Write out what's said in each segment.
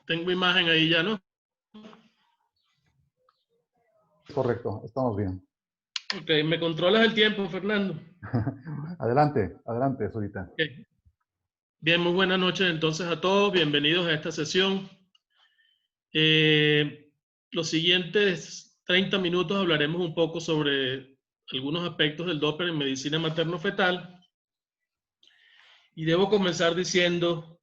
Tengo imagen ahí ya, ¿no? Correcto, estamos bien. Ok, ¿me controlas el tiempo, Fernando? Adelante, adelante, Zurita. Okay. Bien, muy buenas noches entonces a todos. Bienvenidos a esta sesión. Los siguientes 30 minutos hablaremos un poco sobre algunos aspectos del Doppler en medicina materno-fetal. Y debo comenzar diciendo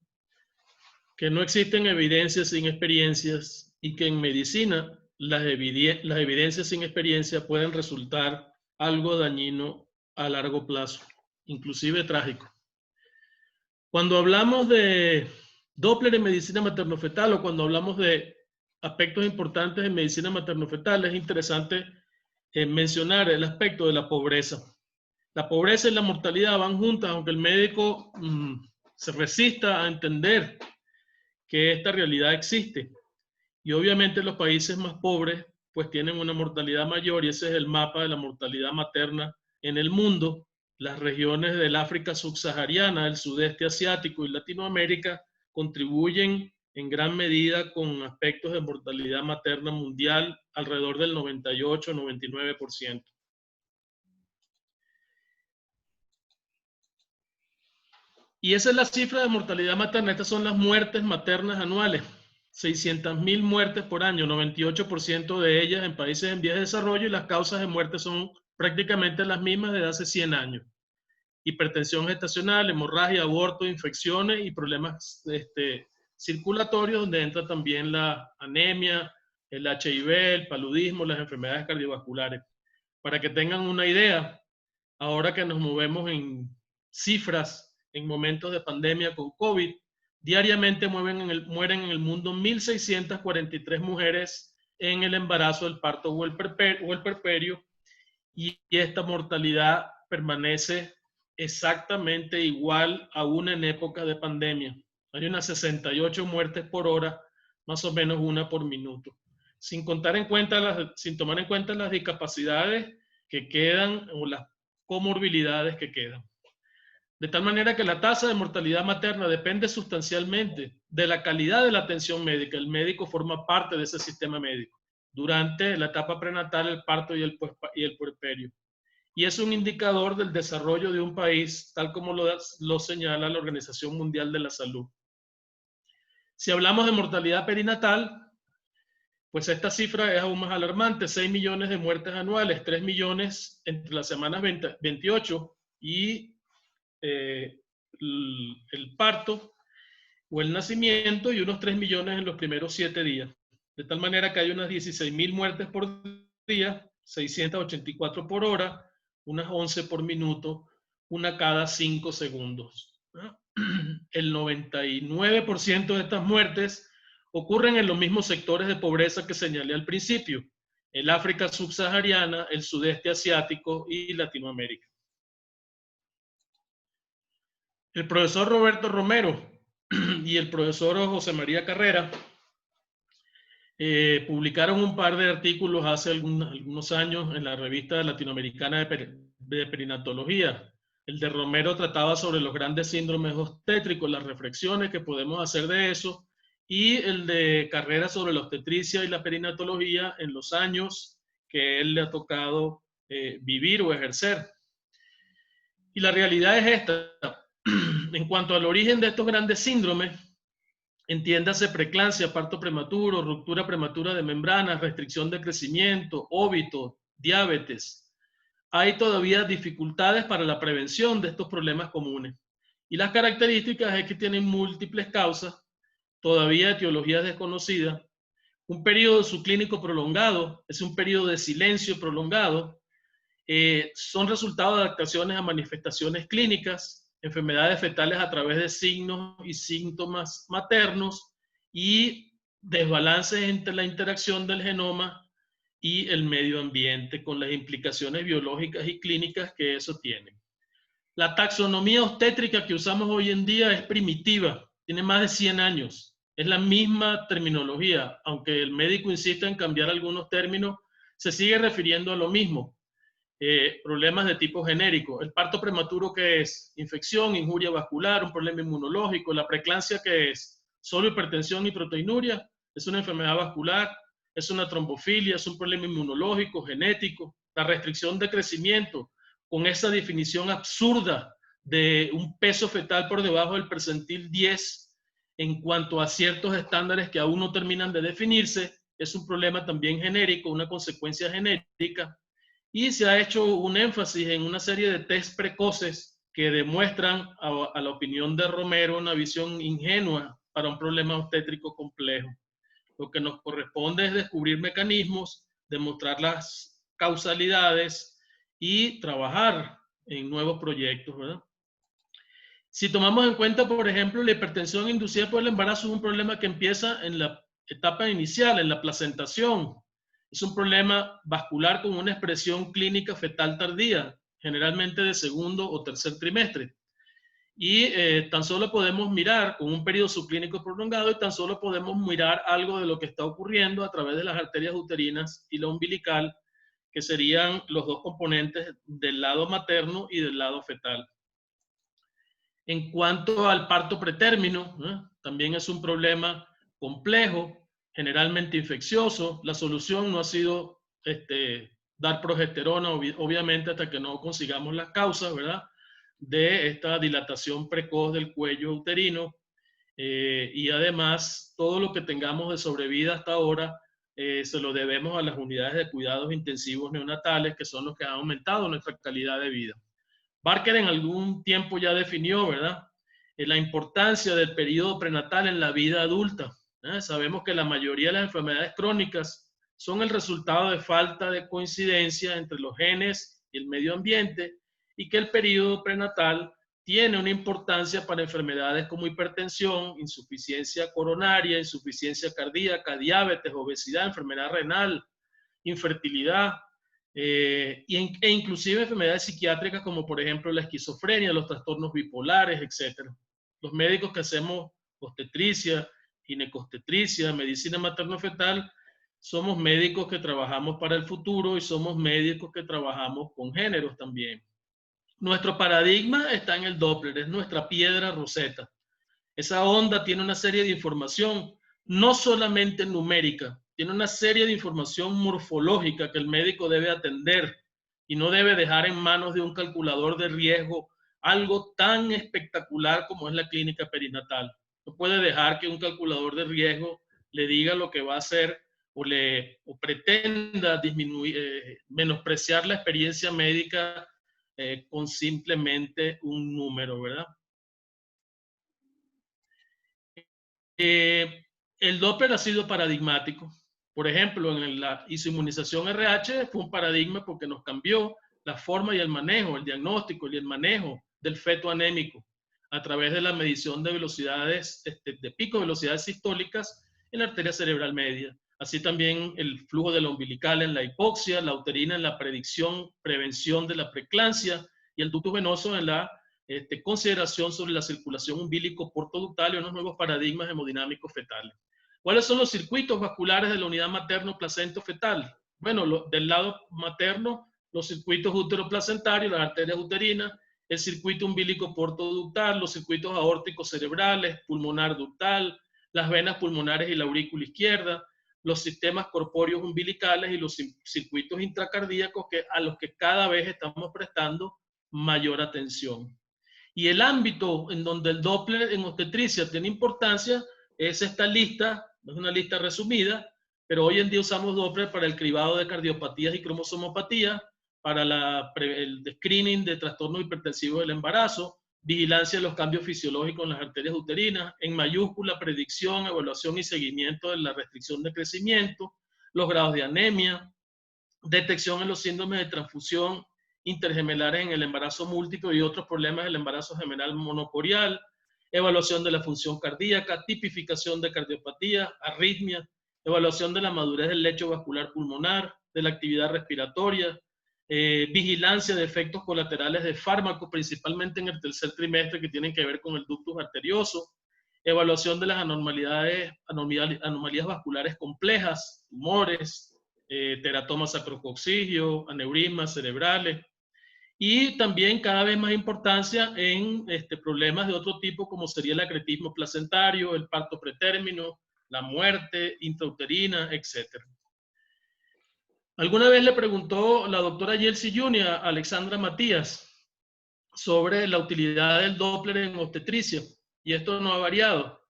que no existen evidencias sin experiencias y que en medicina las evidencias sin experiencia pueden resultar algo dañino a largo plazo, inclusive trágico. Cuando hablamos de Doppler en medicina materno-fetal o cuando hablamos de aspectos importantes en medicina materno-fetal, es interesante mencionar el aspecto de la pobreza. La pobreza y la mortalidad van juntas, aunque el médico se resista a entender que esta realidad existe. Y obviamente los países más pobres pues tienen una mortalidad mayor y ese es el mapa de la mortalidad materna en el mundo. Las regiones del África subsahariana, el sudeste asiático y Latinoamérica contribuyen en gran medida con aspectos de mortalidad materna mundial alrededor del 98-99%. Y esa es la cifra de mortalidad materna. Estas son las muertes maternas anuales. 600.000 muertes por año, 98% de ellas en países en vías de desarrollo, y las causas de muerte son prácticamente las mismas desde hace 100 años. Hipertensión gestacional, hemorragia, aborto, infecciones y problemas circulatorios, donde entra también la anemia, el HIV, el paludismo, las enfermedades cardiovasculares. Para que tengan una idea, ahora que nos movemos en cifras en momentos de pandemia con COVID, diariamente mueren en el mundo 1.643 mujeres en el embarazo, el parto o el puerperio, y esta mortalidad permanece exactamente igual aún en época de pandemia. Hay unas 68 muertes por hora, más o menos una por minuto, sin tomar en cuenta las discapacidades que quedan o las comorbilidades que quedan. De tal manera que la tasa de mortalidad materna depende sustancialmente de la calidad de la atención médica. El médico forma parte de ese sistema médico durante la etapa prenatal, el parto y el puerperio. Y es un indicador del desarrollo de un país, tal como lo señala la Organización Mundial de la Salud. Si hablamos de mortalidad perinatal, pues esta cifra es aún más alarmante: 6 millones de muertes anuales, 3 millones entre las semanas 28 y el parto o el nacimiento, y unos 3 millones en los primeros 7 días. De tal manera que hay unas 16.000 muertes por día, 684 por hora, unas 11 por minuto, una cada 5 segundos. El 99% de estas muertes ocurren en los mismos sectores de pobreza que señalé al principio: el África subsahariana, el sudeste asiático y Latinoamérica. El profesor Roberto Romero y el profesor José María Carrera publicaron un par de artículos hace algunos años en la revista latinoamericana de perinatología. El de Romero trataba sobre los grandes síndromes obstétricos, las reflexiones que podemos hacer de eso, y el de Carrera sobre la obstetricia y la perinatología en los años que él le ha tocado vivir o ejercer. Y la realidad es esta: en cuanto al origen de estos grandes síndromes, entiéndase preeclampsia, parto prematuro, ruptura prematura de membranas, restricción de crecimiento, óbito, diabetes, hay todavía dificultades para la prevención de estos problemas comunes. Y las características es que tienen múltiples causas, todavía etiologías desconocidas, un periodo subclínico prolongado, es un periodo de silencio prolongado, son resultado de adaptaciones a manifestaciones clínicas, enfermedades fetales a través de signos y síntomas maternos y desbalances entre la interacción del genoma y el medio ambiente, con las implicaciones biológicas y clínicas que eso tiene. La taxonomía obstétrica que usamos hoy en día es primitiva, tiene más de 100 años, es la misma terminología, aunque el médico insiste en cambiar algunos términos, se sigue refiriendo a lo mismo. Problemas de tipo genérico. El parto prematuro, ¿qué es? Infección, injuria vascular, un problema inmunológico. La preeclampsia, ¿qué es? Solo hipertensión y proteinuria es una enfermedad vascular, es una trombofilia, es un problema inmunológico, genético. La restricción de crecimiento, con esa definición absurda de un peso fetal por debajo del percentil 10 en cuanto a ciertos estándares que aún no terminan de definirse, es un problema también genérico, una consecuencia genérica. Y se ha hecho un énfasis en una serie de test precoces que demuestran, a la opinión de Romero, una visión ingenua para un problema obstétrico complejo. Lo que nos corresponde es descubrir mecanismos, demostrar las causalidades y trabajar en nuevos proyectos, ¿verdad? Si tomamos en cuenta, por ejemplo, la hipertensión inducida por el embarazo, es un problema que empieza en la etapa inicial, en la placentación. Es un problema vascular con una expresión clínica fetal tardía, generalmente de segundo o tercer trimestre. Y tan solo podemos mirar con un periodo subclínico prolongado y tan solo podemos mirar algo de lo que está ocurriendo a través de las arterias uterinas y la umbilical, que serían los dos componentes del lado materno y del lado fetal. En cuanto al parto pretérmino, también es un problema complejo, generalmente infeccioso. La solución no ha sido dar progesterona, obviamente, hasta que no consigamos las causas, ¿verdad?, de esta dilatación precoz del cuello uterino. Y además, todo lo que tengamos de sobrevida hasta ahora se lo debemos a las unidades de cuidados intensivos neonatales, que son los que han aumentado nuestra calidad de vida. Barker en algún tiempo ya definió, ¿verdad?, la importancia del periodo prenatal en la vida adulta. Sabemos que la mayoría de las enfermedades crónicas son el resultado de falta de coincidencia entre los genes y el medio ambiente, y que el periodo prenatal tiene una importancia para enfermedades como hipertensión, insuficiencia coronaria, insuficiencia cardíaca, diabetes, obesidad, enfermedad renal, infertilidad, e inclusive enfermedades psiquiátricas como por ejemplo la esquizofrenia, los trastornos bipolares, etc. Los médicos que hacemos obstetricia, ginecobstetricia, medicina materno-fetal, somos médicos que trabajamos para el futuro y somos médicos que trabajamos con géneros también. Nuestro paradigma está en el Doppler, es nuestra piedra roseta. Esa onda tiene una serie de información, no solamente numérica, tiene una serie de información morfológica que el médico debe atender y no debe dejar en manos de un calculador de riesgo algo tan espectacular como es la clínica perinatal. No puede dejar que un calculador de riesgo le diga lo que va a hacer o pretenda disminuir, menospreciar la experiencia médica con simplemente un número, ¿verdad? El Doppler ha sido paradigmático. Por ejemplo, en la isoinmunización RH fue un paradigma porque nos cambió la forma y el manejo, el diagnóstico y el manejo del feto anémico a través de la medición de velocidades, de pico de velocidades sistólicas en la arteria cerebral media. Así también el flujo de la umbilical en la hipoxia, la uterina en la prevención de la preeclampsia y el ducto venoso en la consideración sobre la circulación umbilico portoductal y unos nuevos paradigmas hemodinámicos fetales. ¿Cuáles son los circuitos vasculares de la unidad materno-placento-fetal? Bueno, del lado materno, los circuitos útero-placentarios, las arterias uterinas, el circuito umbilico portoductal, los circuitos aórticos cerebrales, pulmonar ductal, las venas pulmonares y la aurícula izquierda, los sistemas corpóreos umbilicales y los circuitos intracardíacos a los que cada vez estamos prestando mayor atención. Y el ámbito en donde el Doppler en obstetricia tiene importancia es esta lista, es una lista resumida, pero hoy en día usamos Doppler para el cribado de cardiopatías y cromosomopatías, para el screening de trastornos hipertensivos del embarazo, vigilancia de los cambios fisiológicos en las arterias uterinas, en mayúscula, predicción, evaluación y seguimiento de la restricción de crecimiento, los grados de anemia, detección en los síndromes de transfusión intergemelares en el embarazo múltiple y otros problemas del embarazo gemelar monocorial, evaluación de la función cardíaca, tipificación de cardiopatía, arritmia, evaluación de la madurez del lecho vascular pulmonar, de la actividad respiratoria, vigilancia de efectos colaterales de fármacos, principalmente en el tercer trimestre, que tienen que ver con el ductus arterioso, evaluación de las anomalías vasculares complejas, tumores, teratomas sacrococcigio, aneurismas cerebrales, Y también cada vez más importancia en problemas de otro tipo, como sería el acretismo placentario, el parto pretérmino, la muerte intrauterina, etc. Alguna vez le preguntó la doctora Yeltsin Juni a Alexandra Matías sobre la utilidad del Doppler en obstetricia, y esto no ha variado.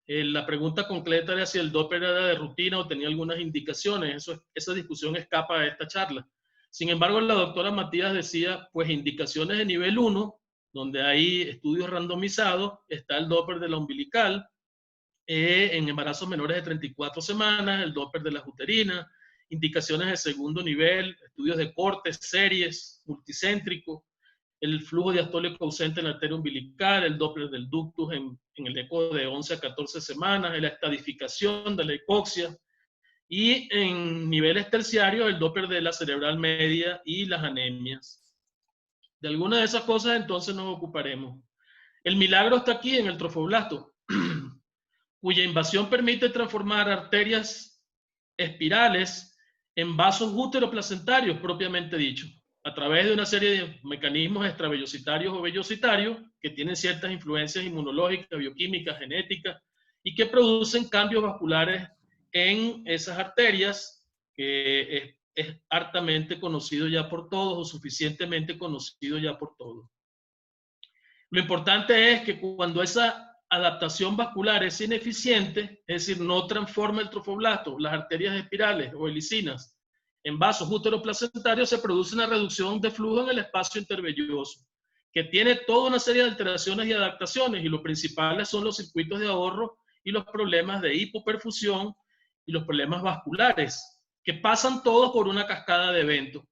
La pregunta concreta era si el Doppler era de rutina o tenía algunas indicaciones. Esa discusión escapa de esta charla. Sin embargo, la doctora Matías decía, pues indicaciones de nivel 1, donde hay estudios randomizados, está el Doppler de la umbilical, en embarazos menores de 34 semanas, el Doppler de las uterinas, indicaciones de segundo nivel, estudios de cortes, series, multicéntrico, el flujo diastólico ausente en la arteria umbilical, el Doppler del ductus en el eco de 11 a 14 semanas, la estadificación de la hipoxia, y en niveles terciarios el Doppler de la cerebral media y las anemias. De alguna de esas cosas entonces nos ocuparemos. El milagro está aquí en el trofoblasto, cuya invasión permite transformar arterias espirales en vasos útero-placentarios propiamente dicho, a través de una serie de mecanismos extravellositarios o vellositarios que tienen ciertas influencias inmunológicas, bioquímicas, genéticas y que producen cambios vasculares en esas arterias, que es hartamente conocido ya por todos o suficientemente conocido ya por todos. Lo importante es que cuando esa adaptación vascular es ineficiente, es decir, no transforma el trofoblasto, las arterias espirales o helicinas, en vasos útero-placentarios, se produce una reducción de flujo en el espacio intervelloso, que tiene toda una serie de alteraciones y adaptaciones, y los principales son los circuitos de ahorro y los problemas de hipoperfusión y los problemas vasculares, que pasan todos por una cascada de eventos.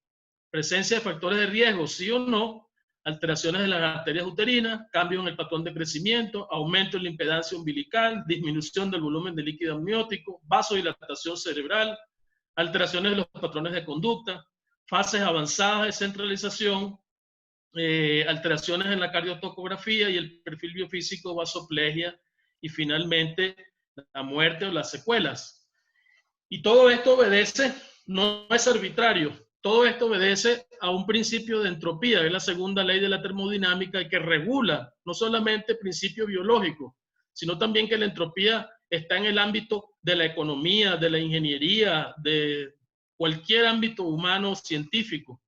Presencia de factores de riesgo, sí o no, alteraciones de las arterias uterinas, cambio en el patrón de crecimiento, aumento en la impedancia umbilical, disminución del volumen de líquido amniótico, vasodilatación cerebral, alteraciones de los patrones de conducta, fases avanzadas de centralización, alteraciones en la cardiotocografía y el perfil biofísico, vasoplegia y finalmente la muerte o las secuelas. Y todo esto obedece, no es arbitrario, todo esto obedece a un principio de entropía, que es la segunda ley de la termodinámica y que regula no solamente el principio biológico, sino también que la entropía está en el ámbito de la economía, de la ingeniería, de cualquier ámbito humano científico.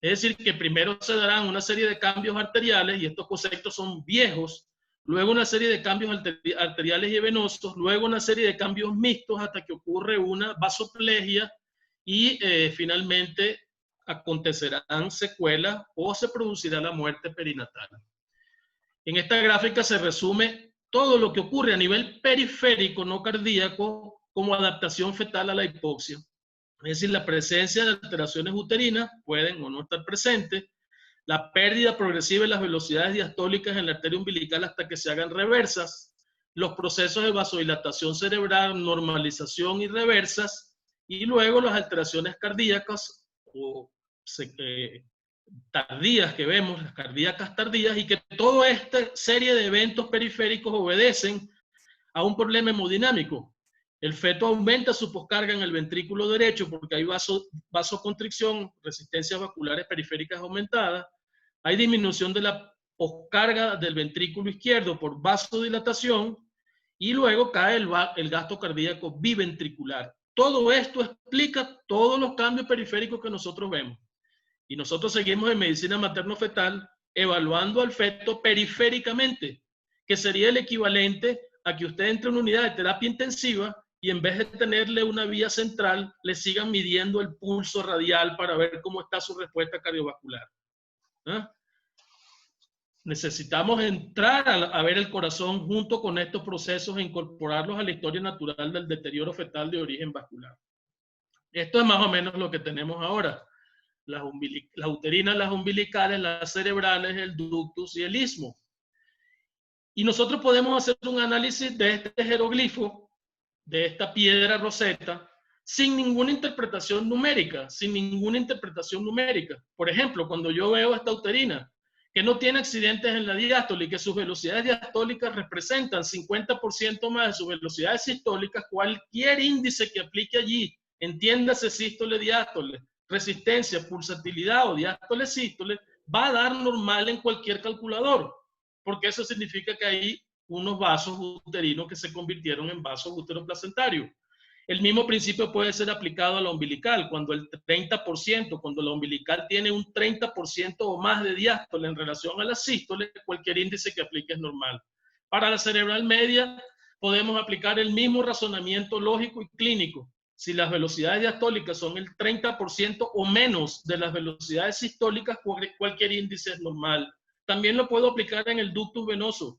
Es decir, que primero se darán una serie de cambios arteriales, y estos conceptos son viejos, luego una serie de cambios arteriales y venosos, luego una serie de cambios mixtos hasta que ocurre una vasoplegia y finalmente acontecerán secuelas o se producirá la muerte perinatal. En esta gráfica se resume todo lo que ocurre a nivel periférico, no cardíaco, como adaptación fetal a la hipoxia. Es decir, la presencia de alteraciones uterinas pueden o no estar presentes, la pérdida progresiva de las velocidades diastólicas en la arteria umbilical hasta que se hagan reversas, los procesos de vasodilatación cerebral, normalización y reversas, y luego las alteraciones cardíacas o tardías que vemos, las cardíacas tardías, y que toda esta serie de eventos periféricos obedecen a un problema hemodinámico. El feto aumenta su poscarga en el ventrículo derecho porque hay vasoconstricción, resistencias vasculares periféricas aumentadas, hay disminución de la poscarga del ventrículo izquierdo por vasodilatación y luego cae el gasto cardíaco biventricular. Todo esto explica todos los cambios periféricos que nosotros vemos. Y nosotros seguimos en medicina materno-fetal evaluando al feto periféricamente, que sería el equivalente a que usted entre en una unidad de terapia intensiva y en vez de tenerle una vía central, le sigan midiendo el pulso radial para ver cómo está su respuesta cardiovascular. ¿Ah? Necesitamos entrar a ver el corazón junto con estos procesos e incorporarlos a la historia natural del deterioro fetal de origen vascular. Esto es más o menos lo que tenemos ahora. Las uterinas, las umbilicales, las cerebrales, el ductus y el istmo. Y nosotros podemos hacer un análisis de este jeroglifo, de esta piedra roseta, sin ninguna interpretación numérica, Por ejemplo, cuando yo veo esta uterina, que no tiene accidentes en la diástole y que sus velocidades diastólicas representan 50% más de sus velocidades sistólicas, cualquier índice que aplique allí, entiéndase sístole, diástole, resistencia, pulsatilidad o diástole, sístole, va a dar normal en cualquier calculador, porque eso significa que hay unos vasos uterinos que se convirtieron en vasos uteroplacentarios. El mismo principio puede ser aplicado a la umbilical, cuando el 30%, cuando la umbilical tiene un 30% o más de diástole en relación a la sístole, cualquier índice que aplique es normal. Para la cerebral media, podemos aplicar el mismo razonamiento lógico y clínico. Si las velocidades diastólicas son el 30% o menos de las velocidades sistólicas, cualquier índice es normal. También lo puedo aplicar en el ductus venoso.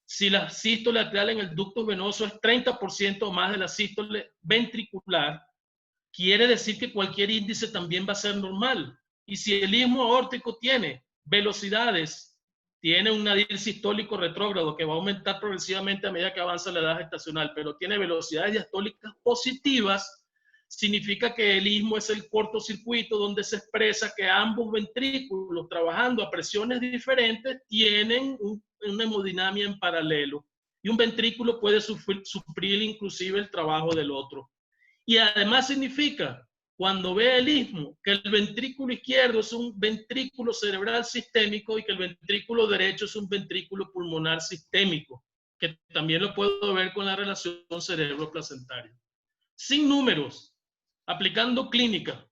Si la sístole atrial en el ductus venoso es 30% o más de la sístole ventricular, quiere decir que cualquier índice también va a ser normal. Y si el istmo aórtico tiene velocidades, tiene un nadir sistólico retrógrado que va a aumentar progresivamente a medida que avanza la edad gestacional, pero tiene velocidades diastólicas positivas, significa que el istmo es el cortocircuito donde se expresa que ambos ventrículos, trabajando a presiones diferentes, tienen una hemodinamia en paralelo. Y un ventrículo puede suplir inclusive el trabajo del otro. Y además significa, cuando ve el istmo, que el ventrículo izquierdo es un ventrículo cerebral sistémico y que el ventrículo derecho es un ventrículo pulmonar sistémico, que también lo puedo ver con la relación cerebro-placentaria. Sin números, aplicando clínica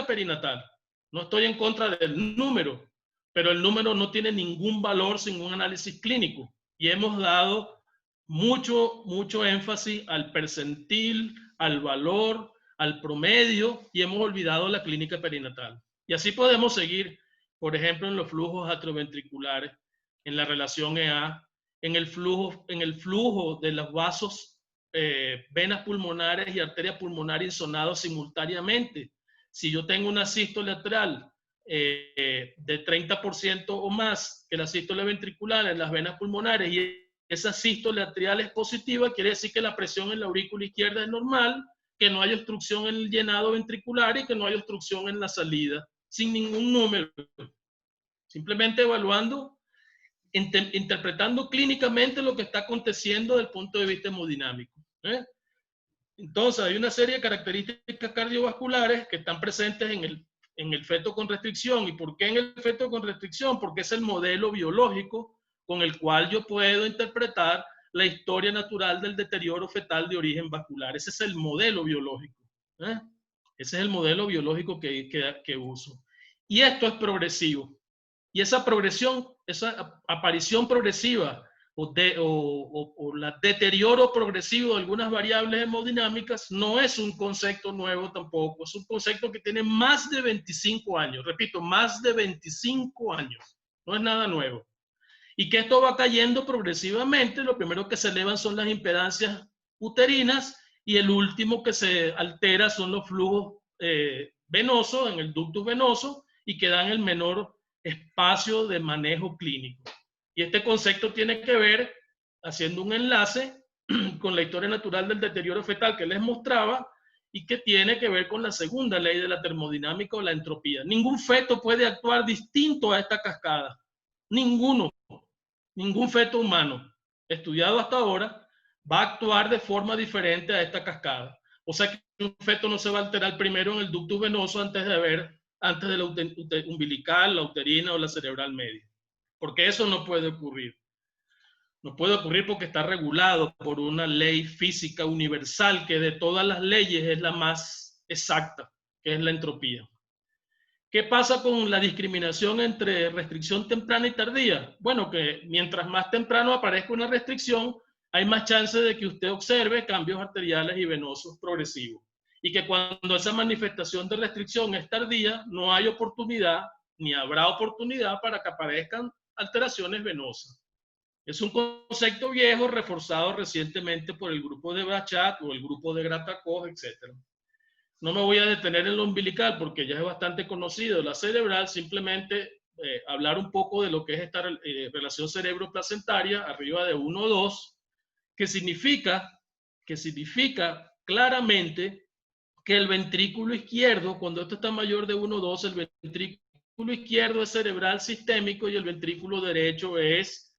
perinatal. No estoy en contra del número, pero el número no tiene ningún valor sin un análisis clínico. Y hemos dado mucho énfasis al percentil, al valor, al promedio, y hemos olvidado la clínica perinatal. Y así podemos seguir, por ejemplo, en los flujos atrioventriculares, en la relación EA, en el flujo de los vasos, venas pulmonares y arteria pulmonar insonados simultáneamente. Si yo tengo una sístole atrial de 30% o más que la sístole ventricular en las venas pulmonares y esa sístole atrial es positiva, quiere decir que la presión en la aurícula izquierda es normal, que no hay obstrucción en el llenado ventricular y que no hay obstrucción en la salida, sin ningún número. Simplemente evaluando, interpretando clínicamente lo que está aconteciendo desde el punto de vista hemodinámico. Entonces, hay una serie de características cardiovasculares que están presentes en el feto con restricción. ¿Y por qué en el feto con restricción? Porque es el modelo biológico con el cual yo puedo interpretar la historia natural del deterioro fetal de origen vascular. Ese es el modelo biológico. Ese es el modelo biológico que uso. Y esto es progresivo. Y esa progresión, esa aparición progresiva o la deterioro progresivo de algunas variables hemodinámicas no es un concepto nuevo tampoco, es un concepto que tiene más de 25 años, repito, más de 25 años, no es nada nuevo. Y que esto va cayendo progresivamente, lo primero que se elevan son las impedancias uterinas y el último que se altera son los flujos venosos en el ductus venoso y que dan el menor espacio de manejo clínico. Y este concepto tiene que ver, haciendo un enlace con la historia natural del deterioro fetal que les mostraba y que tiene que ver con la segunda ley de la termodinámica o la entropía. Ningún feto puede actuar distinto a esta cascada. Ninguno. Ningún feto humano estudiado hasta ahora va a actuar de forma diferente a esta cascada. O sea que un feto no se va a alterar primero en el ductus venoso antes de la umbilical, la uterina o la cerebral media. Porque eso no puede ocurrir. No puede ocurrir porque está regulado por una ley física universal que de todas las leyes es la más exacta, que es la entropía. ¿Qué pasa con la discriminación entre restricción temprana y tardía? Bueno, que mientras más temprano aparezca una restricción, hay más chance de que usted observe cambios arteriales y venosos progresivos. Y que cuando esa manifestación de restricción es tardía, no hay oportunidad, ni habrá oportunidad para que aparezcan alteraciones venosas. Es un concepto viejo reforzado recientemente por el grupo de Bachat o el grupo de Grata-Koch, etc. No me voy a detener en lo umbilical porque ya es bastante conocido. La cerebral, simplemente hablar un poco de lo que es esta relación cerebro-placentaria arriba de 1 o 2, que significa claramente que el ventrículo izquierdo, cuando esto está mayor de 1 o 2, el ventrículo izquierdo es cerebral sistémico y el ventrículo derecho es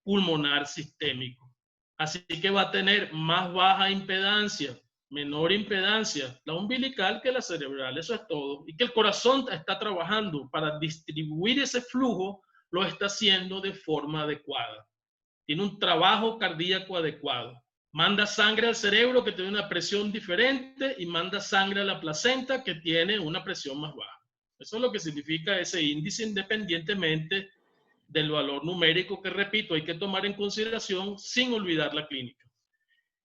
pulmonar sistémico. Así que va a tener más baja impedancia, menor impedancia la umbilical que la cerebral, eso es todo. Y que el corazón está trabajando para distribuir ese flujo, lo está haciendo de forma adecuada. Tiene un trabajo cardíaco adecuado. Manda sangre al cerebro que tiene una presión diferente y manda sangre a la placenta que tiene una presión más baja. Eso es lo que significa ese índice, independientemente del valor numérico que, repito, hay que tomar en consideración sin olvidar la clínica.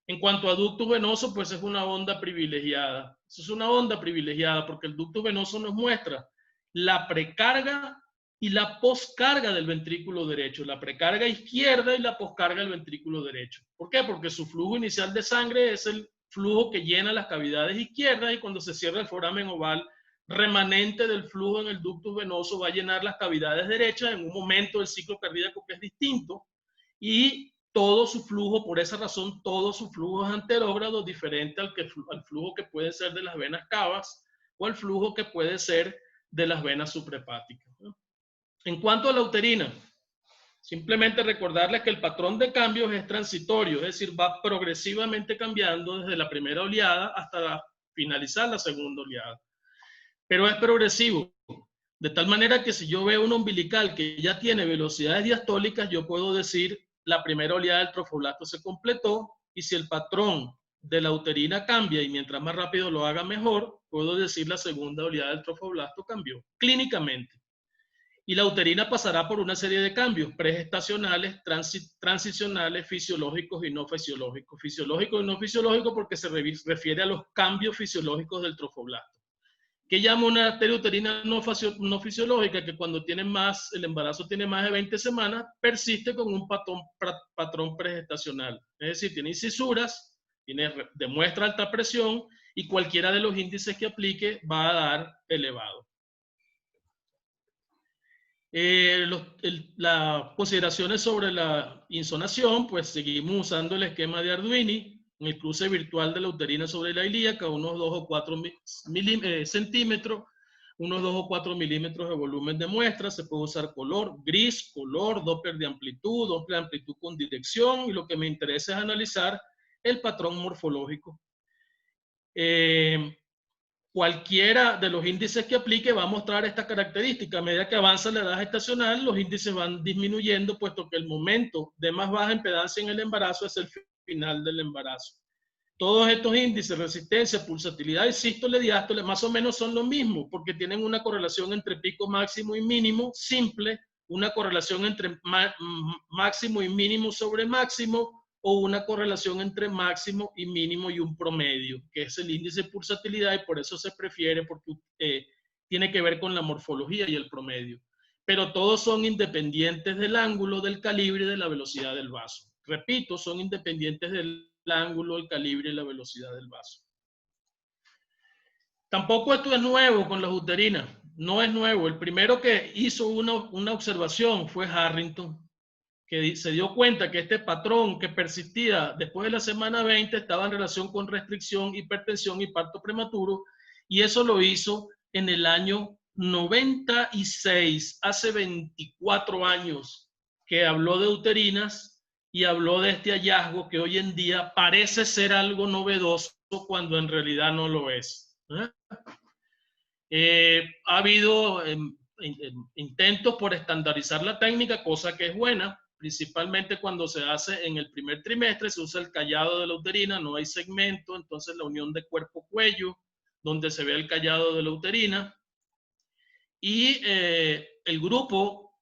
En cuanto a ductus venosos, pues es una onda privilegiada. Eso es una onda privilegiada porque el ductus venoso nos muestra la precarga y la poscarga del ventrículo derecho, la precarga izquierda y la poscarga del ventrículo derecho. ¿Por qué? Porque su flujo inicial de sangre es el flujo que llena las cavidades izquierdas, y cuando se cierra el foramen oval, remanente del flujo en el ductus venoso va a llenar las cavidades derechas en un momento del ciclo cardíaco que es distinto, y todo su flujo, por esa razón, todo su flujo es anterógrado, diferente al flujo que puede ser de las venas cavas o al flujo que puede ser de las venas suprahepáticas. En cuanto a la uterina, simplemente recordarles que el patrón de cambios es transitorio, es decir, va progresivamente cambiando desde la primera oleada hasta finalizar la segunda oleada. Pero es progresivo, de tal manera que si yo veo un umbilical que ya tiene velocidades diastólicas, yo puedo decir la primera oleada del trofoblasto se completó, y si el patrón de la uterina cambia y mientras más rápido lo haga mejor, puedo decir la segunda oleada del trofoblasto cambió clínicamente. Y la uterina pasará por una serie de cambios pregestacionales, transicionales, fisiológicos y no fisiológicos. Fisiológicos y no fisiológicos porque se refiere a los cambios fisiológicos del trofoblasto. ¿Qué llama una arteria uterina no fisiológica? Que cuando el embarazo tiene más de 20 semanas, persiste con un patrón pregestacional. Es decir, tiene incisuras, demuestra alta presión, y cualquiera de los índices que aplique va a dar elevado. Las consideraciones sobre la insonación, pues seguimos usando el esquema de Arduini, en el cruce virtual de la uterina sobre la ilíaca, unos 2 o 4 centímetros, unos 2 o 4 milímetros de volumen de muestra. Se puede usar color gris, color, Doppler de amplitud con dirección, y lo que me interesa es analizar el patrón morfológico. Cualquiera de los índices que aplique va a mostrar esta característica. A medida que avanza la edad gestacional, los índices van disminuyendo, puesto que el momento de más baja impedancia en el embarazo es el final del embarazo. Todos estos índices, resistencia, pulsatilidad y sístole, diástole, más o menos son lo mismo, porque tienen una correlación entre pico máximo y mínimo simple, una correlación entre máximo y mínimo sobre máximo, o una correlación entre máximo y mínimo y un promedio, que es el índice de pulsatilidad, y por eso se prefiere, porque tiene que ver con la morfología y el promedio. Pero todos son independientes del ángulo, del calibre y de la velocidad del vaso. Repito, son independientes del ángulo, el calibre y la velocidad del vaso. Tampoco esto es nuevo con las uterinas, no es nuevo. El primero que hizo una observación fue Harrington, que se dio cuenta que este patrón que persistía después de la semana 20 estaba en relación con restricción, hipertensión y parto prematuro, y eso lo hizo en el año 96, hace 24 años, que habló de uterinas y habló de este hallazgo que hoy en día parece ser algo novedoso cuando en realidad no lo es. Ha habido intentos por estandarizar la técnica, cosa que es buena, principalmente cuando se hace en el primer trimestre. Se usa el callado de la uterina, no hay segmento, entonces la unión de cuerpo-cuello, donde se ve el callado de la uterina. Y el grupo,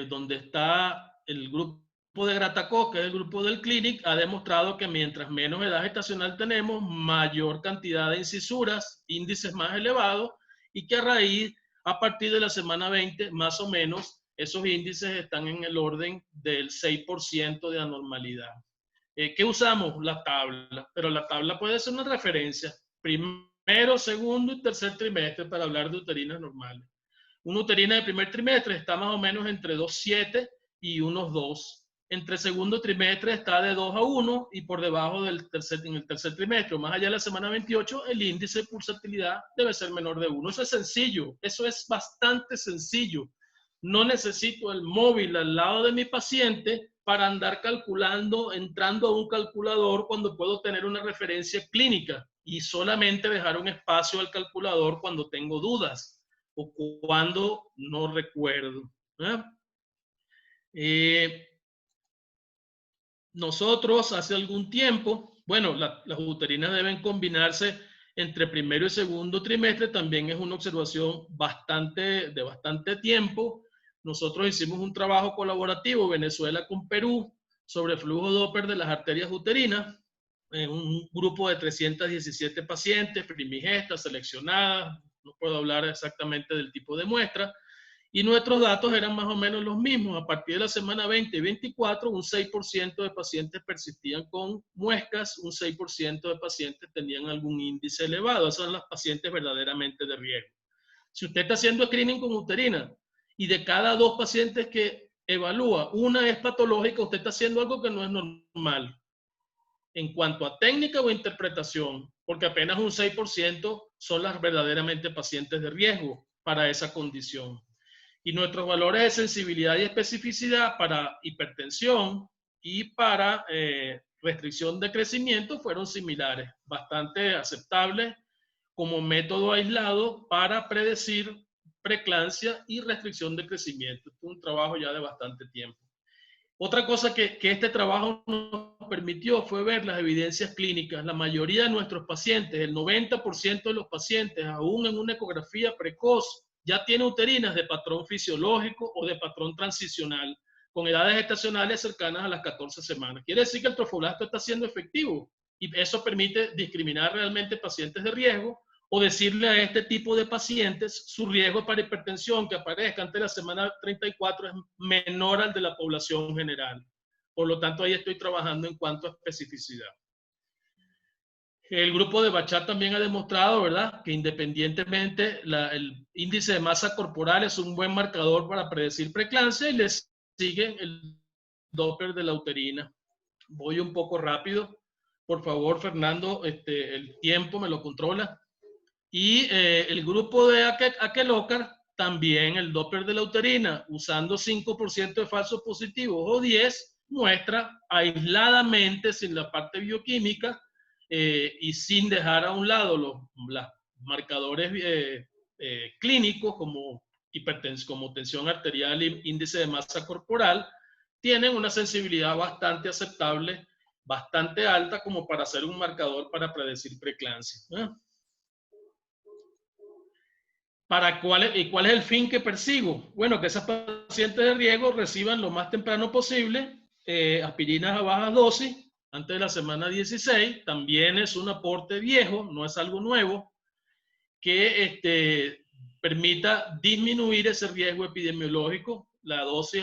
donde está el grupo de Gratacós, que es el grupo del Clinic, ha demostrado que mientras menos edad gestacional tenemos, mayor cantidad de incisuras, índices más elevados, y que a partir de la semana 20, más o menos, esos índices están en el orden del 6% de anormalidad. ¿Qué usamos? La tabla, pero la tabla puede ser una referencia. Primero, segundo y tercer trimestre para hablar de uterinas normales. Una uterina de primer trimestre está más o menos entre 2,7 y unos 2. Entre segundo trimestre está de 2 a 1 y por debajo en el tercer trimestre, más allá de la semana 28, el índice de pulsatilidad debe ser menor de 1. Eso es sencillo, eso es bastante sencillo. No necesito el móvil al lado de mi paciente para andar calculando, entrando a un calculador cuando puedo tener una referencia clínica y solamente dejar un espacio al calculador cuando tengo dudas o cuando no recuerdo. Nosotros hace algún tiempo, bueno, las uterinas deben combinarse entre primero y segundo trimestre, también es una observación de bastante tiempo. Nosotros hicimos un trabajo colaborativo, Venezuela con Perú, sobre flujo Doppler de las arterias uterinas, en un grupo de 317 pacientes, primigestas, seleccionadas, no puedo hablar exactamente del tipo de muestra, y nuestros datos eran más o menos los mismos. A partir de la semana 20 y 24, un 6% de pacientes persistían con muescas, un 6% de pacientes tenían algún índice elevado. Esos son los pacientes verdaderamente de riesgo. Si usted está haciendo screening con uterina y de cada 2 pacientes que evalúa, una es patológica, usted está haciendo algo que no es normal en cuanto a técnica o interpretación, porque apenas un 6% son las verdaderamente pacientes de riesgo para esa condición. Y nuestros valores de sensibilidad y especificidad para hipertensión y para restricción de crecimiento fueron similares, bastante aceptables como método aislado para predecir preeclampsia y restricción de crecimiento. Esto es un trabajo ya de bastante tiempo. Otra cosa que este trabajo nos permitió fue ver las evidencias clínicas. La mayoría de nuestros pacientes, el 90% de los pacientes, aún en una ecografía precoz, ya tiene uterinas de patrón fisiológico o de patrón transicional, con edades gestacionales cercanas a las 14 semanas. Quiere decir que el trofoblasto está siendo efectivo y eso permite discriminar realmente pacientes de riesgo o decirle a este tipo de pacientes su riesgo para hipertensión que aparezca antes de la semana 34 es menor al de la población general. Por lo tanto, ahí estoy trabajando en cuanto a especificidad. El grupo de Bachat también ha demostrado, ¿verdad?, que independientemente el índice de masa corporal es un buen marcador para predecir preeclampsia y le siguen el Doppler de la uterina. Voy un poco rápido. Por favor, Fernando, el tiempo me lo controla. Y el grupo de Akelocar, también el Doppler de la uterina, usando 5% de falsos positivos o 10, muestra aisladamente, sin la parte bioquímica y sin dejar a un lado los marcadores clínicos como hipertensión, como tensión arterial e índice de masa corporal, tienen una sensibilidad bastante aceptable, bastante alta como para ser un marcador para predecir preeclampsia. ¿Cuál es el fin que persigo? Bueno, que esas pacientes de riesgo reciban lo más temprano posible aspirinas a baja dosis antes de la semana 16. También es un aporte viejo, no es algo nuevo, que permita disminuir ese riesgo epidemiológico. La dosis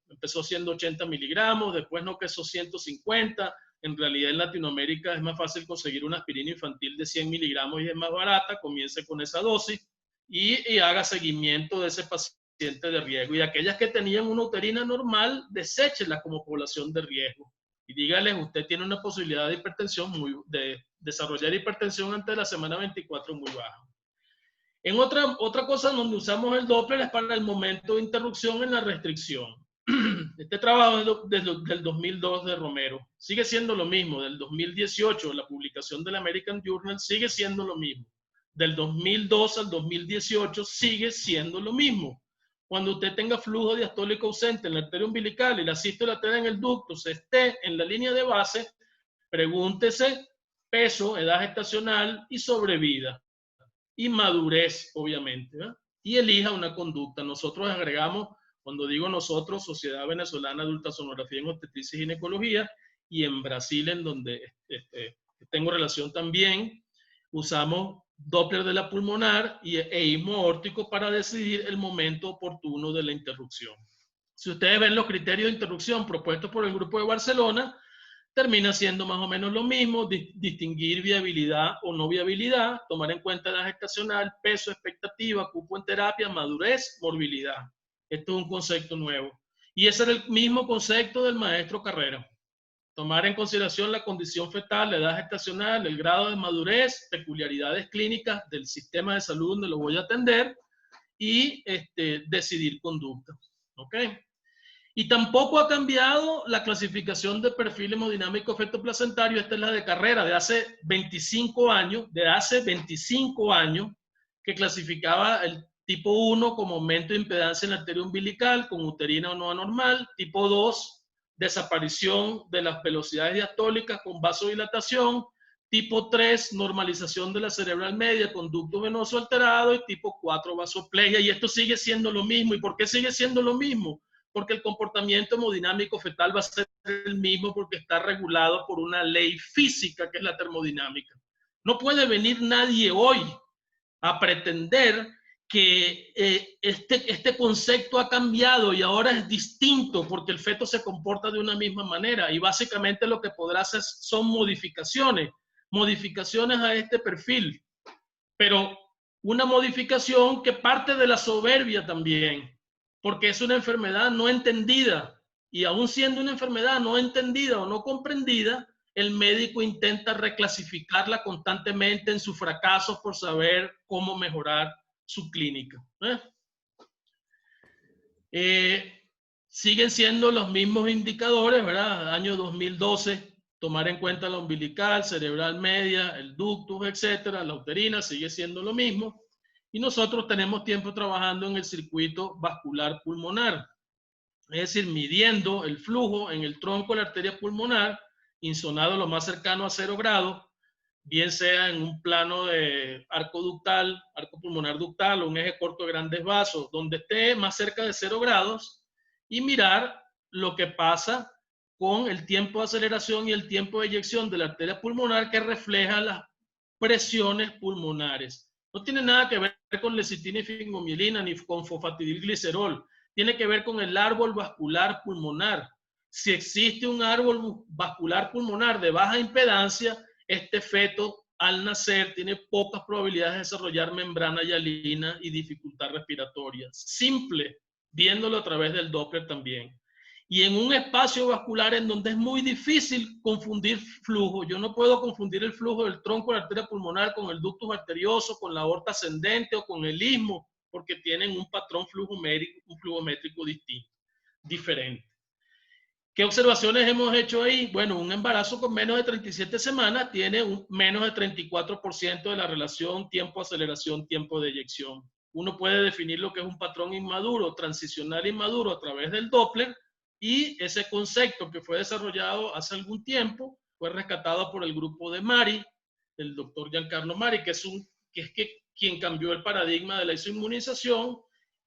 empezó siendo 80 miligramos, después no quesó 150. En realidad en Latinoamérica es más fácil conseguir una aspirina infantil de 100 miligramos y es más barata. Comience con esa dosis y haga seguimiento de ese paciente de riesgo. Y aquellas que tenían una uterina normal, deséchenlas como población de riesgo. Y dígales, usted tiene una posibilidad de hipertensión, de desarrollar hipertensión antes de la semana 24 muy baja. En otra cosa donde usamos el Doppler es para el momento de interrupción en la restricción. Este trabajo es del 2002 de Romero. Sigue siendo lo mismo. Del 2018, la publicación del American Journal, sigue siendo lo mismo. Del 2002 al 2018 sigue siendo lo mismo. Cuando usted tenga flujo diastólico ausente en la arteria umbilical y la sístole lateral en el ducto se esté en la línea de base, pregúntese peso, edad gestacional y sobrevida. Y madurez, obviamente, ¿eh? Y elija una conducta. Nosotros agregamos, cuando digo nosotros, Sociedad Venezolana de Ultrasonografía en Obstetricia y Ginecología, y en Brasil, en donde tengo relación también, usamos Doppler de la pulmonar e istmo aórtico para decidir el momento oportuno de la interrupción. Si ustedes ven los criterios de interrupción propuestos por el Grupo de Barcelona, termina siendo más o menos lo mismo: distinguir viabilidad o no viabilidad, tomar en cuenta edad gestacional, peso, expectativa, cupo en terapia, madurez, morbilidad. Esto es un concepto nuevo. Y ese era el mismo concepto del maestro Carrera. Tomar en consideración la condición fetal, la edad gestacional, el grado de madurez, peculiaridades clínicas del sistema de salud donde lo voy a atender y decidir conducta. ¿Ok? Y tampoco ha cambiado la clasificación de perfil hemodinámico efecto placentario. Esta es la de Carrera, de hace 25 años, que clasificaba el tipo 1 como aumento de impedancia en la arteria umbilical, con uterina o no anormal. Tipo 2, desaparición de las velocidades diastólicas con vasodilatación. Tipo 3, normalización de la cerebral media, conducto venoso alterado. Y tipo 4, vasoplegia. Y esto sigue siendo lo mismo. ¿Y por qué sigue siendo lo mismo? Porque el comportamiento hemodinámico fetal va a ser el mismo, porque está regulado por una ley física que es la termodinámica. No puede venir nadie hoy a pretender que este concepto ha cambiado y ahora es distinto porque el feto se comporta de una misma manera, y básicamente lo que podrá hacer son modificaciones a este perfil, pero una modificación que parte de la soberbia también, porque es una enfermedad no entendida, y aún siendo una enfermedad no entendida o no comprendida, el médico intenta reclasificarla constantemente en sus fracasos por saber cómo mejorar su clínica. Siguen siendo los mismos indicadores, ¿verdad? Año 2012, tomar en cuenta la umbilical, cerebral media, el ductus, etcétera, la uterina, sigue siendo lo mismo. Y nosotros tenemos tiempo trabajando en el circuito vascular pulmonar, es decir, midiendo el flujo en el tronco de la arteria pulmonar, insonado lo más cercano a 0 grados, bien sea en un plano de arco ductal, arco pulmonar ductal, o un eje corto de grandes vasos, donde esté más cerca de 0 grados, y mirar lo que pasa con el tiempo de aceleración y el tiempo de eyección de la arteria pulmonar, que refleja las presiones pulmonares. No tiene nada que ver con lecitina y fingomielina ni con fosfatidilglicerol. Tiene que ver con el árbol vascular pulmonar. Si existe un árbol vascular pulmonar de baja impedancia, este feto al nacer tiene pocas probabilidades de desarrollar membrana hialina y dificultad respiratoria. Simple, viéndolo a través del Doppler también. Y en un espacio vascular en donde es muy difícil confundir flujo. Yo no puedo confundir el flujo del tronco de la arteria pulmonar con el ductus arterioso, con la aorta ascendente o con el istmo, porque tienen un patrón flujométrico distinto, diferente. ¿Qué observaciones hemos hecho ahí? Bueno, un embarazo con menos de 37 semanas tiene menos de 34% de la relación tiempo-aceleración, tiempo de eyección. Uno puede definir lo que es un patrón inmaduro, transicional inmaduro, a través del Doppler, y ese concepto que fue desarrollado hace algún tiempo fue rescatado por el grupo de Mari, el doctor Giancarlo Mari, que es quien cambió el paradigma de la isoinmunización.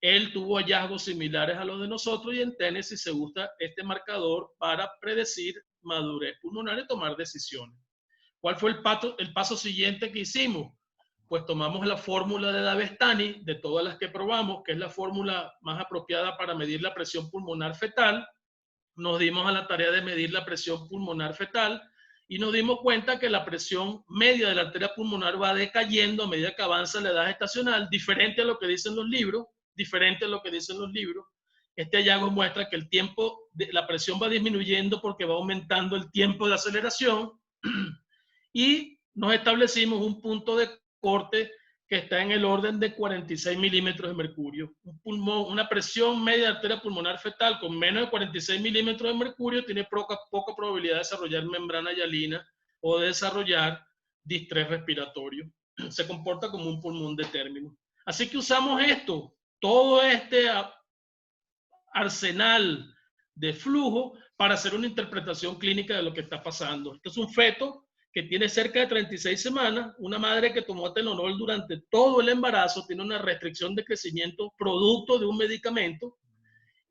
Él tuvo hallazgos similares a los de nosotros, y en Tennessee se usa este marcador para predecir madurez pulmonar y tomar decisiones. ¿Cuál fue el paso siguiente que hicimos? Pues tomamos la fórmula de Davestani, de todas las que probamos, que es la fórmula más apropiada para medir la presión pulmonar fetal. Nos dimos a la tarea de medir la presión pulmonar fetal y nos dimos cuenta que la presión media de la arteria pulmonar va decayendo a medida que avanza la edad gestacional, diferente a lo que dicen los libros. Este hallazgo muestra que el tiempo la presión va disminuyendo porque va aumentando el tiempo de aceleración, y nos establecimos un punto de corte que está en el orden de 46 milímetros de mercurio. Una presión media de arteria pulmonar fetal con menos de 46 milímetros de mercurio tiene poca probabilidad de desarrollar membrana hialina o de desarrollar distrés respiratorio. Se comporta como un pulmón de término. Así que usamos todo este arsenal de flujo para hacer una interpretación clínica de lo que está pasando. Este es un feto que tiene cerca de 36 semanas, una madre que tomó atenolol durante todo el embarazo, tiene una restricción de crecimiento producto de un medicamento,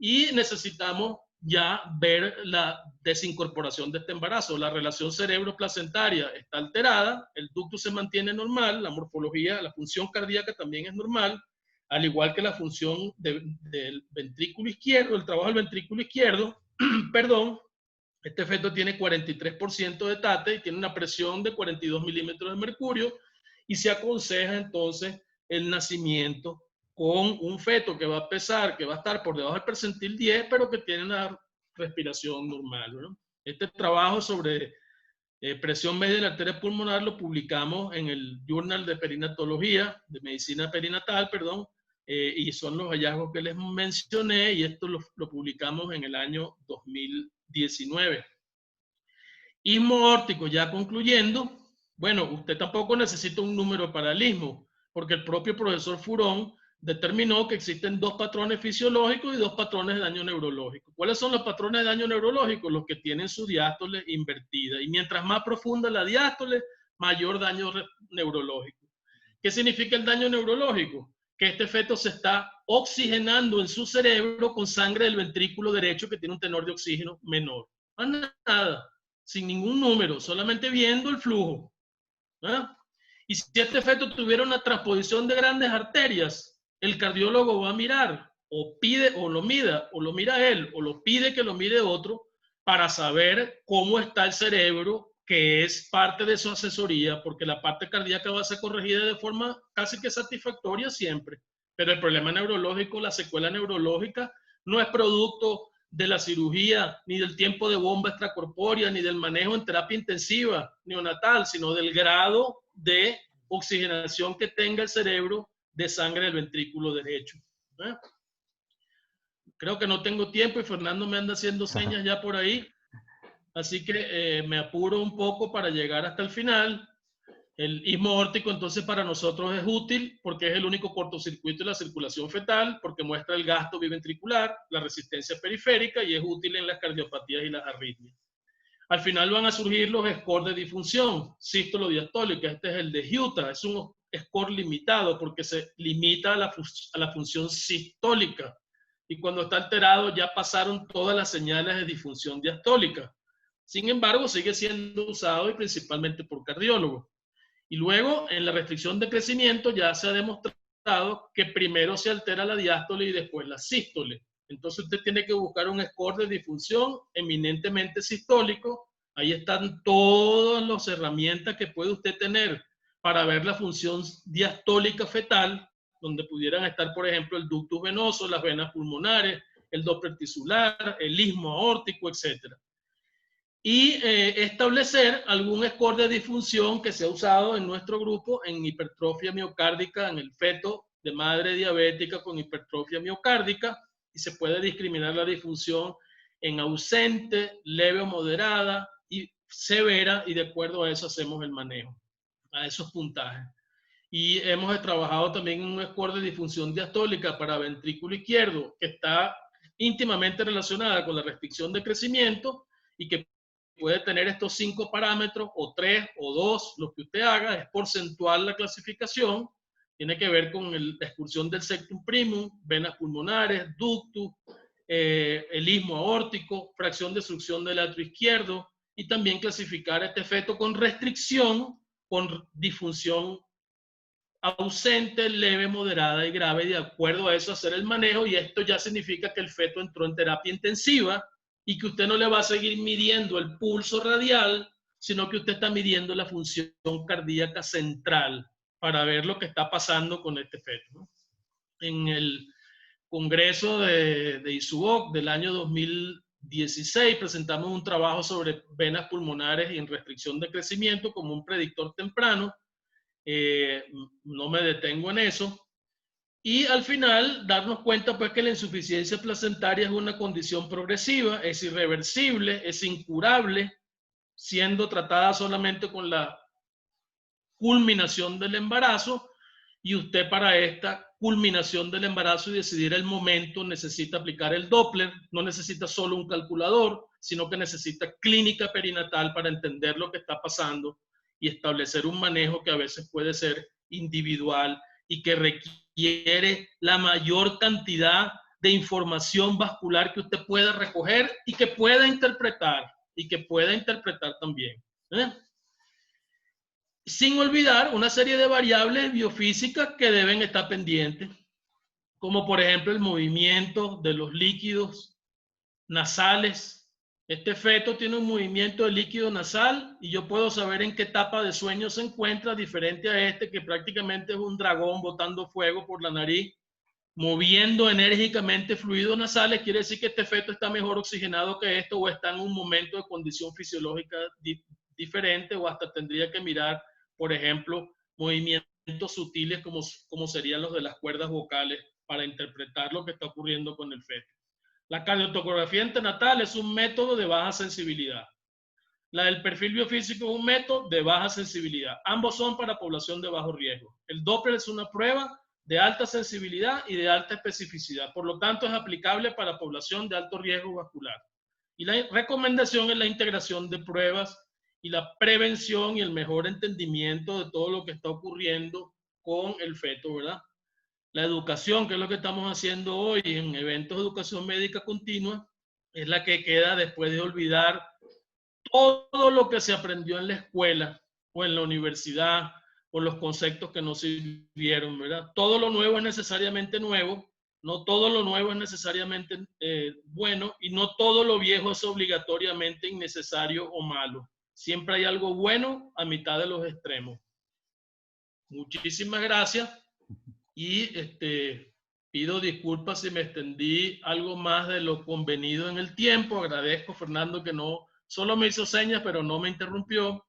y necesitamos ya ver la desincorporación de este embarazo. La relación cerebro-placentaria está alterada, el ducto se mantiene normal, la morfología, la función cardíaca también es normal, al igual que la función del ventrículo izquierdo, el trabajo del ventrículo izquierdo, perdón. Este feto tiene 43% de tate y tiene una presión de 42 milímetros de mercurio, y se aconseja entonces el nacimiento con un feto que va a pesar, que va a estar por debajo del percentil 10, pero que tiene una respiración normal, ¿no? Este trabajo sobre presión media de la arteria pulmonar lo publicamos en el Journal de Perinatología, de Medicina Perinatal, perdón, y son los hallazgos que les mencioné, y esto lo publicamos en el año 2019. Istmo aórtico, ya concluyendo, bueno, usted tampoco necesita un número para el istmo, porque el propio profesor Furón determinó que existen dos patrones fisiológicos y dos patrones de daño neurológico. ¿Cuáles son los patrones de daño neurológico? Los que tienen su diástole invertida. Y mientras más profunda la diástole, mayor daño neurológico. ¿Qué significa el daño neurológico? Que este feto se está oxigenando en su cerebro con sangre del ventrículo derecho que tiene un tenor de oxígeno menor. Nada, sin ningún número, solamente viendo el flujo. ¿Ah? Y si este feto tuviera una transposición de grandes arterias, el cardiólogo va a mirar, o pide, o lo mira él, o lo pide que lo mire otro, para saber cómo está el cerebro, que es parte de su asesoría, porque la parte cardíaca va a ser corregida de forma casi que satisfactoria siempre. Pero el problema neurológico, la secuela neurológica, no es producto de la cirugía, ni del tiempo de bomba extracorpórea, ni del manejo en terapia intensiva neonatal, sino del grado de oxigenación que tenga el cerebro de sangre del ventrículo derecho. ¿Eh? Creo que no tengo tiempo y Fernando me anda haciendo señas ya por ahí, así que me apuro un poco para llegar hasta el final. El istmo aórtico entonces para nosotros es útil porque es el único cortocircuito de la circulación fetal, porque muestra el gasto biventricular, la resistencia periférica, y es útil en las cardiopatías y las arritmias. Al final van a surgir los scores de disfunción sístolo-diastólica. Este es el de Utah, es un score limitado porque se limita a la función sistólica, y cuando está alterado ya pasaron todas las señales de disfunción diastólica. Sin embargo, sigue siendo usado y principalmente por cardiólogos. Y luego, en la restricción de crecimiento, ya se ha demostrado que primero se altera la diástole y después la sístole. Entonces usted tiene que buscar un score de disfunción eminentemente sistólico. Ahí están todas las herramientas que puede usted tener para ver la función diastólica fetal, donde pudieran estar, por ejemplo, el ductus venoso, las venas pulmonares, el doppler tisular, el istmo aórtico, etc. Y establecer algún score de disfunción que se ha usado en nuestro grupo en hipertrofia miocárdica, en el feto de madre diabética con hipertrofia miocárdica, y se puede discriminar la disfunción en ausente, leve o moderada y severa, y de acuerdo a eso hacemos el manejo, a esos puntajes. Y hemos trabajado también en un score de disfunción diastólica para ventrículo izquierdo, que está íntimamente relacionada con la restricción de crecimiento y que puede tener estos 5 parámetros, o 3 o 2, lo que usted haga. Es porcentual la clasificación, tiene que ver con la excursión del septum primum, venas pulmonares, ductus, el istmo aórtico, fracción de succión del atrio izquierdo, y también clasificar este feto con restricción, con disfunción ausente, leve, moderada y grave, y de acuerdo a eso hacer el manejo. Y esto ya significa que el feto entró en terapia intensiva y que usted no le va a seguir midiendo el pulso radial, sino que usted está midiendo la función cardíaca central para ver lo que está pasando con este feto, ¿no? En el congreso de ISUOC del año 2016 presentamos un trabajo sobre venas pulmonares y en restricción de crecimiento como un predictor temprano. No me detengo en eso. Y al final darnos cuenta pues que la insuficiencia placentaria es una condición progresiva, es irreversible, es incurable, siendo tratada solamente con la culminación del embarazo, y usted para esta culminación del embarazo y decidir el momento necesita aplicar el Doppler, no necesita solo un calculador, sino que necesita clínica perinatal para entender lo que está pasando y establecer un manejo que a veces puede ser individual y que requiere la mayor cantidad de información vascular que usted pueda recoger y que pueda interpretar, también. Sin olvidar una serie de variables biofísicas que deben estar pendientes, como por ejemplo el movimiento de los líquidos nasales. Este feto tiene un movimiento de líquido nasal y yo puedo saber en qué etapa de sueño se encuentra, diferente a este que prácticamente es un dragón botando fuego por la nariz, moviendo enérgicamente fluidos nasales. Quiere decir que este feto está mejor oxigenado que esto, o está en un momento de condición fisiológica diferente, o hasta tendría que mirar, por ejemplo, movimientos sutiles como serían los de las cuerdas vocales para interpretar lo que está ocurriendo con el feto. La cardiotocografía antenatal es un método de baja sensibilidad. La del perfil biofísico es un método de baja sensibilidad. Ambos son para población de bajo riesgo. El Doppler es una prueba de alta sensibilidad y de alta especificidad. Por lo tanto, es aplicable para población de alto riesgo vascular. Y la recomendación es la integración de pruebas y la prevención y el mejor entendimiento de todo lo que está ocurriendo con el feto, ¿verdad? La educación, que es lo que estamos haciendo hoy en eventos de educación médica continua, es la que queda después de olvidar todo lo que se aprendió en la escuela o en la universidad o los conceptos que no sirvieron, ¿verdad? Todo lo nuevo es necesariamente nuevo, no todo lo nuevo es necesariamente bueno y no todo lo viejo es obligatoriamente innecesario o malo. Siempre hay algo bueno a mitad de los extremos. Muchísimas gracias y pido disculpas si me extendí algo más de lo convenido en el tiempo. Agradezco, Fernando, que no solo me hizo señas, pero no me interrumpió.